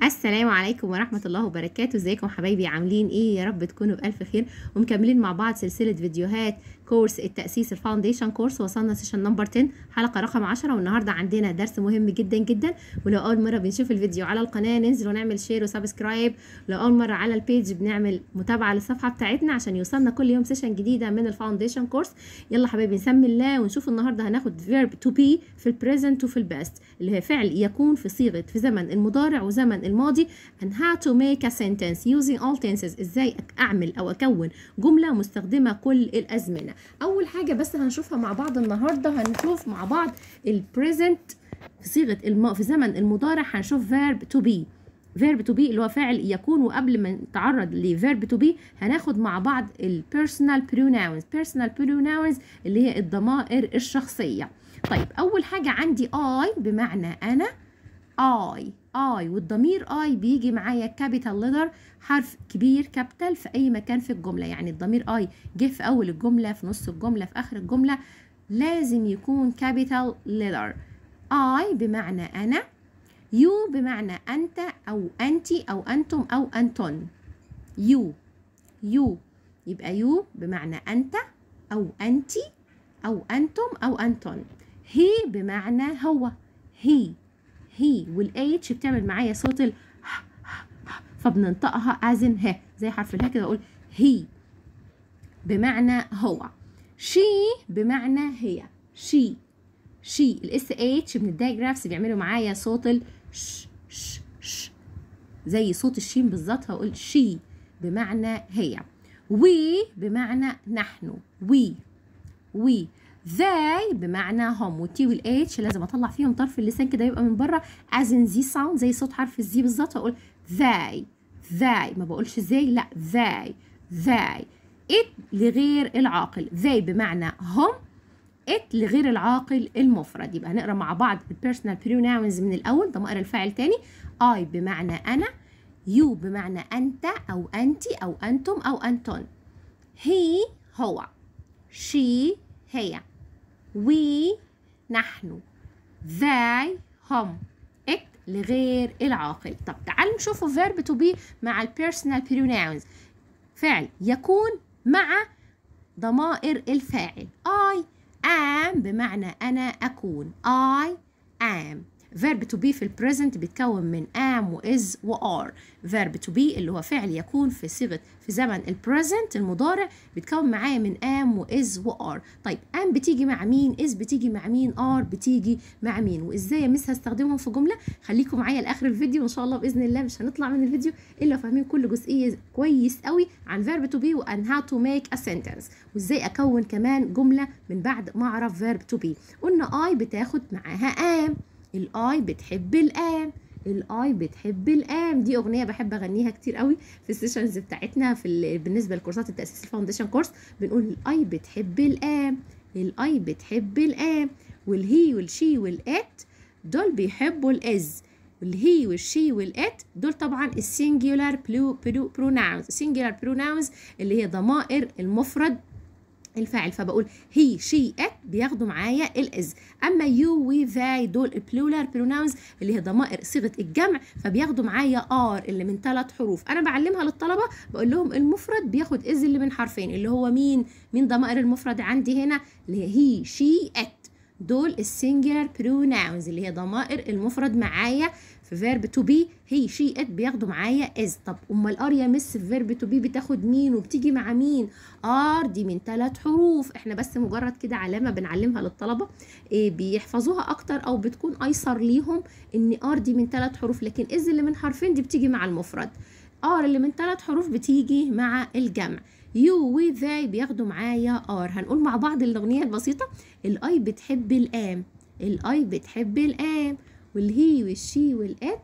السلام عليكم ورحمة الله وبركاته. ازيكم حبايبي؟ عاملين ايه؟ يا رب تكونوا بألف خير ومكملين مع بعض سلسلة فيديوهات كورس التأسيس الفاونديشن كورس. وصلنا سيشن نمبر 10 حلقة رقم 10، والنهاردة عندنا درس مهم جدا جدا. ولو أول مرة بنشوف الفيديو على القناة ننزل ونعمل شير وسبسكرايب. لو أول مرة على البيج بنعمل متابعة للصفحة بتاعتنا عشان يوصلنا كل يوم سيشن جديدة من الفاونديشن كورس. يلا حبايبي نسمي الله ونشوف النهاردة هناخد verb to be في البريزنت وفي الباست، اللي هي فعل يكون في صيغة في زمن المضارع وزمن الماضي. and how to make a sentence using all tenses، ازاي اعمل او اكون جملة مستخدمة كل الازمنة. اول حاجة بس هنشوفها مع بعض النهاردة، هنشوف مع بعض البريزنت في صيغة في زمن المضارع. هنشوف verb to be. verb to be اللي هو فعل يكون، وقبل ما نتعرض ل verb to be هناخد مع بعض ال personal pronouns. personal pronouns اللي هي الضمائر الشخصية. طيب أول حاجة عندي I بمعنى أنا. I والضمير I بيجي معايا كابيتال ليتر، حرف كبير كابيتال في أي مكان في الجملة. يعني الضمير I جه في أول الجملة، في نص الجملة، في آخر الجملة، لازم يكون كابيتال ليتر. I بمعنى أنا. You بمعنى أنت أو أنتي أو أنتم أو أنتن. you يبقى you بمعنى أنت أو أنتي أو أنتم أو أنتن. he بمعنى هو. he والH بتعمل معايا صوت ال فبننطقها as in ه، زي حرف الها كده اقول he بمعنى هو. she بمعنى هي. she الاس اتش من الدايجرافز بيعملوا معايا صوت ال ش زي صوت الشين بالظبط، هقول she بمعنى هي. we بمعنى نحن. we they بمعنى هم، والتي والاتش لازم اطلع فيهم طرف اللسان كده يبقى من بره as in the sound، زي صوت حرف الزي بالظبط، اقول they ما بقولش زي، لا they. it لغير العاقل. they بمعنى هم، it لغير العاقل المفرد. يبقى هنقرا مع بعض البيرسونال بروناونز من الاول، ضمائر الفاعل تاني. I بمعنى انا. you بمعنى انت او انتي او انتم او انتن. he هو. she هي. we نحن. they هم. it لغير العاقل. طب تعالوا نشوفوا verb to be مع ال personal pronouns. فعل يكون مع ضمائر الفاعل. I am بمعنى أنا أكون. I am. verb to be في البريزنت بيتكون من am و is و are. verb to be اللي هو فعل يكون في صيغة في زمن البريزنت المضارع بيتكون معايا من am و is و are. طيب am بتيجي مع مين؟ is بتيجي مع مين؟ are بتيجي مع مين؟ وازاي يا مس هستخدمهم في جملة؟ خليكم معايا لاخر الفيديو وان شاء الله باذن الله مش هنطلع من الفيديو الا فاهمين كل جزئية كويس قوي عن verb to be وان how to make a sentence، وازاي اكون كمان جملة من بعد ما اعرف verb to be. قلنا I بتاخد معاها am. الاي بتحب الام. دي اغنيه بحب اغنيها كتير قوي في السيشنز بتاعتنا بالنسبه لكورسات التاسيس الفاونديشن كورس. بنقول الاي بتحب الام. والهي والشي والات دول بيحبوا الاز. والهي والشي والات دول طبعا السنجولار بروناونز اللي هي ضمائر المفرد الفاعل. فبقول هي شي ات بياخدوا معايا الاز. اما يو و ذاي دول البلورال بروناونز اللي هي ضمائر صيغه الجمع، فبياخدوا معايا ار اللي من 3 حروف. انا بعلمها للطلبه بقول لهم المفرد بياخد از اللي من حرفين، اللي هو مين ضمائر المفرد عندي هنا اللي هي شي ات. دول السنجولار بروناونز اللي هي ضمائر المفرد معايا في verb to be. هي شي ات بياخدوا معايا از. طب امال ار يا مس في verb to be بتاخد مين وبتيجي مع مين؟ ار دي من 3 حروف. احنا بس مجرد كده علامه بنعلمها للطلبه بيحفظوها اكتر او بتكون ايسر ليهم ان ار دي من 3 حروف، لكن از اللي من حرفين دي بتيجي مع المفرد. ار اللي من 3 حروف بتيجي مع الجمع. يو و ذاي بياخدوا معايا ار. هنقول مع بعض الاغنيه البسيطه. الاي بتحب الام. والهي والشي والات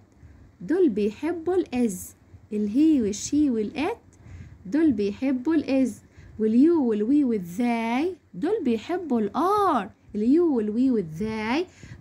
دول بيحبوا الاز. واليو والوي والذاي دول بيحبوا الار.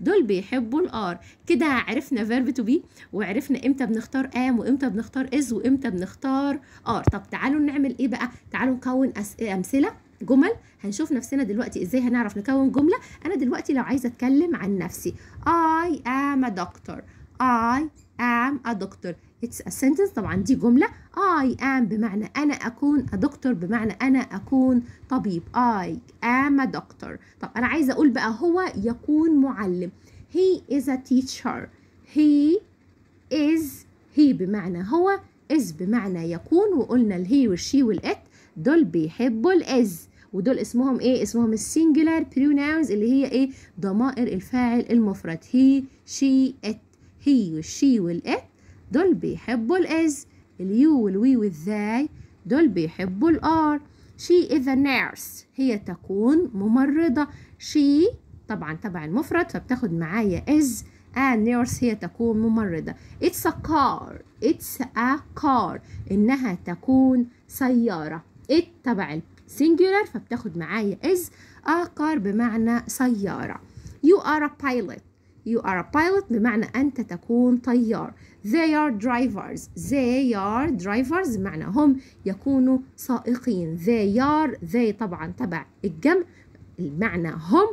دول بيحبوا الار. كده عرفنا verb to be، وعرفنا امتى بنختار am وامتى بنختار is وامتى بنختار are. طب تعالوا نعمل ايه بقى؟ تعالوا نكون امثله جمل. هنشوف نفسنا دلوقتي ازاي هنعرف نكون جمله. انا دلوقتي لو عايزه اتكلم عن نفسي I am a doctor. I am a doctor. It's a sentence. طبعا دي جملة. I am بمعنى أنا أكون، a doctor بمعنى أنا أكون طبيب. I am a doctor. طب أنا عايزة أقول بقى هو يكون معلم. He is a teacher. He بمعنى هو، is بمعنى يكون، وقلنا الهي والشي والإت دول بيحبوا الإز، ودول اسمهم ايه؟ اسمهم السنجولار بروناونز اللي هي ايه؟ ضمائر الفاعل المفرد. هي شي ات. هي والشي والات دول بيحبوا الاز. اليو والوي والذاي دول بيحبوا الار. شي is a nurse. هي تكون ممرضة. شي طبعا تبع المفرد فبتاخد معايا is. and nurse هي تكون ممرضة. it's a car. it's a car إنها تكون سيارة. it تبع singular فبتاخد معايا is. a car بمعنى سيارة. you are a pilot. you are a pilot بمعنى أنت تكون طيار. they are drivers. they are drivers بمعنى هم يكونوا سائقين. they طبعا تبع الجمع المعنى هم.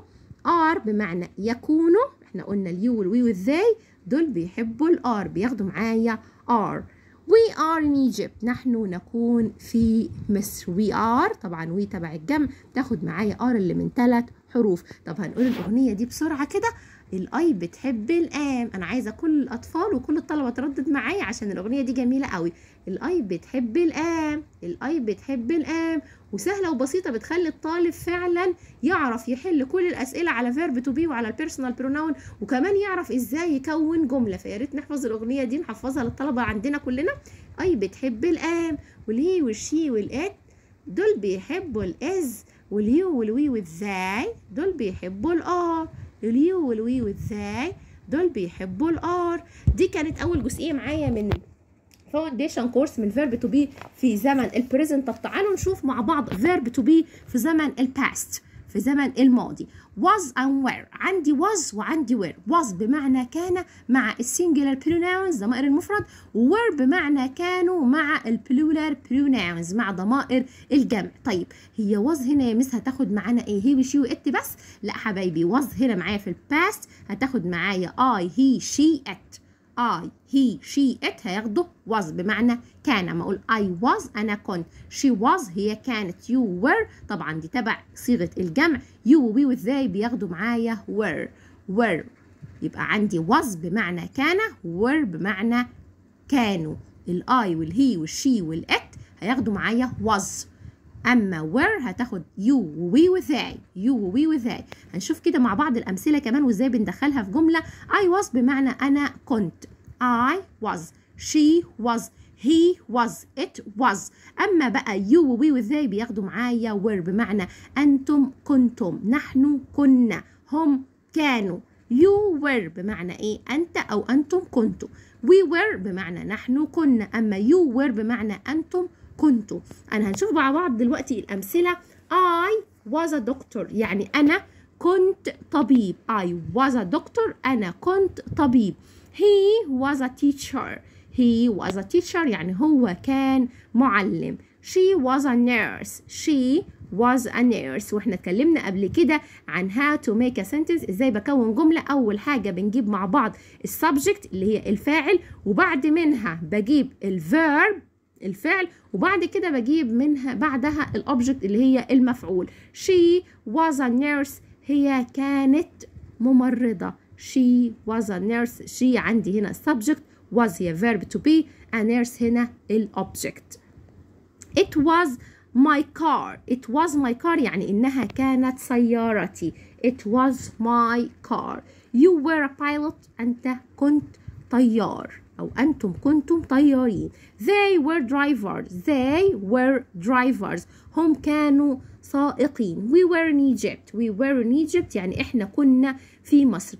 are بمعنى يكونوا، احنا قلنا اليو والوي والذي دول بيحبوا الار بياخدوا معايا are. we are in Egypt. نحن نكون في مصر. we are طبعا we تبع الجمع تاخد معايا are اللي من 3 حروف. طب هنقول الأغنية دي بسرعة كده. الأي بتحب الآم. أنا عايزة كل الأطفال وكل الطلبة تردد معايا عشان الأغنية دي جميلة قوي. الأي بتحب الآم. الأي بتحب الآم، وسهلة وبسيطة بتخلي الطالب فعلا يعرف يحل كل الأسئلة على verb to be وعلى البيرسونال بروناون، وكمان يعرف إزاي يكون جملة. فيا ريت نحفظ الأغنية دي نحفظها للطلبة عندنا كلنا. أي بتحب الآم، والهي والشي والإت دول بيحبوا الإز، واليو والوي والذاي دول بيحبوا الآر. اليو والوي والذاي دول بيحبوا الآر. دي كانت أول جزئية معايا من فاونديشن كورس من فيرب تو بي في زمن البريزنت. طب تعالوا نشوف مع بعض فيرب تو بي في زمن الباست، في زمن الماضي. was and were. عندي was وعندي were. was بمعنى كان مع السنجلر بروناونز ضمائر المفرد، were بمعنى كانوا مع البلورال بروناونز مع ضمائر الجمع. طيب هي was هنا يا مس هتاخد معانا ايه؟ هي وشي وات بس؟ لا حبايبي، was هنا معايا في الباست هتاخد معايا I he she it. I he she it هياخدوا was بمعنى كان. اما اقول I was أنا كنت، she was هي كانت، you were طبعا دي تبع صيغة الجمع، you و we و they بياخدوا معايا were. يبقى عندي was بمعنى كان، were بمعنى كانوا. الI والهي والشي والات هياخدوا معايا was. اما were هتاخد you و we و they. you و we و they. هنشوف كده مع بعض الامثله كمان وازاي بندخلها في جمله. I was بمعنى انا كنت، I was. she was. he was. it was. اما بقى you و we و they بياخدوا معايا were بمعنى انتم كنتم، نحن كنا، هم كانوا. you were بمعنى ايه؟ انت او انتم كنتوا. we were بمعنى نحن كنا. اما you were بمعنى انتم كنتوا. أنا هنشوف مع بعض دلوقتي الأمثلة. I was a doctor يعني أنا كنت طبيب. I was a doctor أنا كنت طبيب. He was a teacher. He was a teacher يعني هو كان معلم. She was a nurse. She was a nurse. واحنا اتكلمنا قبل كده عن how to make a sentence، ازاي بكون جملة. أول حاجة بنجيب مع بعض السبجكت اللي هي الفاعل، وبعد منها بجيب الفيرب الفعل، وبعد كده بجيب منها بعدها الأوبجكت اللي هي المفعول. She was a nurse هي كانت ممرضة. She was a nurse. she عندي هنا subject، was هي verb to be، a nurse هنا الأوبجكت. It was my car. It was my car يعني إنها كانت سيارتي. It was my car. You were a pilot أنت كنت طيار أو أنتم كنتم طيارين. They were drivers. They were drivers. هم كانوا سائقين. We were in Egypt. We were in Egypt يعني إحنا كنا في مصر.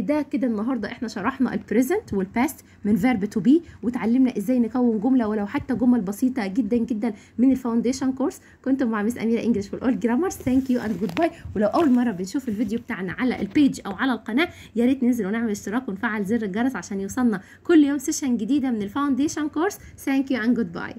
ده كده النهاردة إحنا شرحنا البريزنت والباست من فيرب تو بي، وتعلمنا إزاي نكون جملة ولو حتى جمل بسيطة جدا جدا من الفاونديشن كورس. كنتم مع مس أميرة إنجلش فور أول جرامرز. ثانك يو أند جود باي. ولو أول مرة بنشوف الفيديو بتاعنا على البيج أو على القناة يا ريت ننزل ونعمل اشتراك ونفعل زر الجرس عشان يوصلنا كل يوم سيشن جديدة من الفاونديشن كورس. ثانك يو أند جود باي.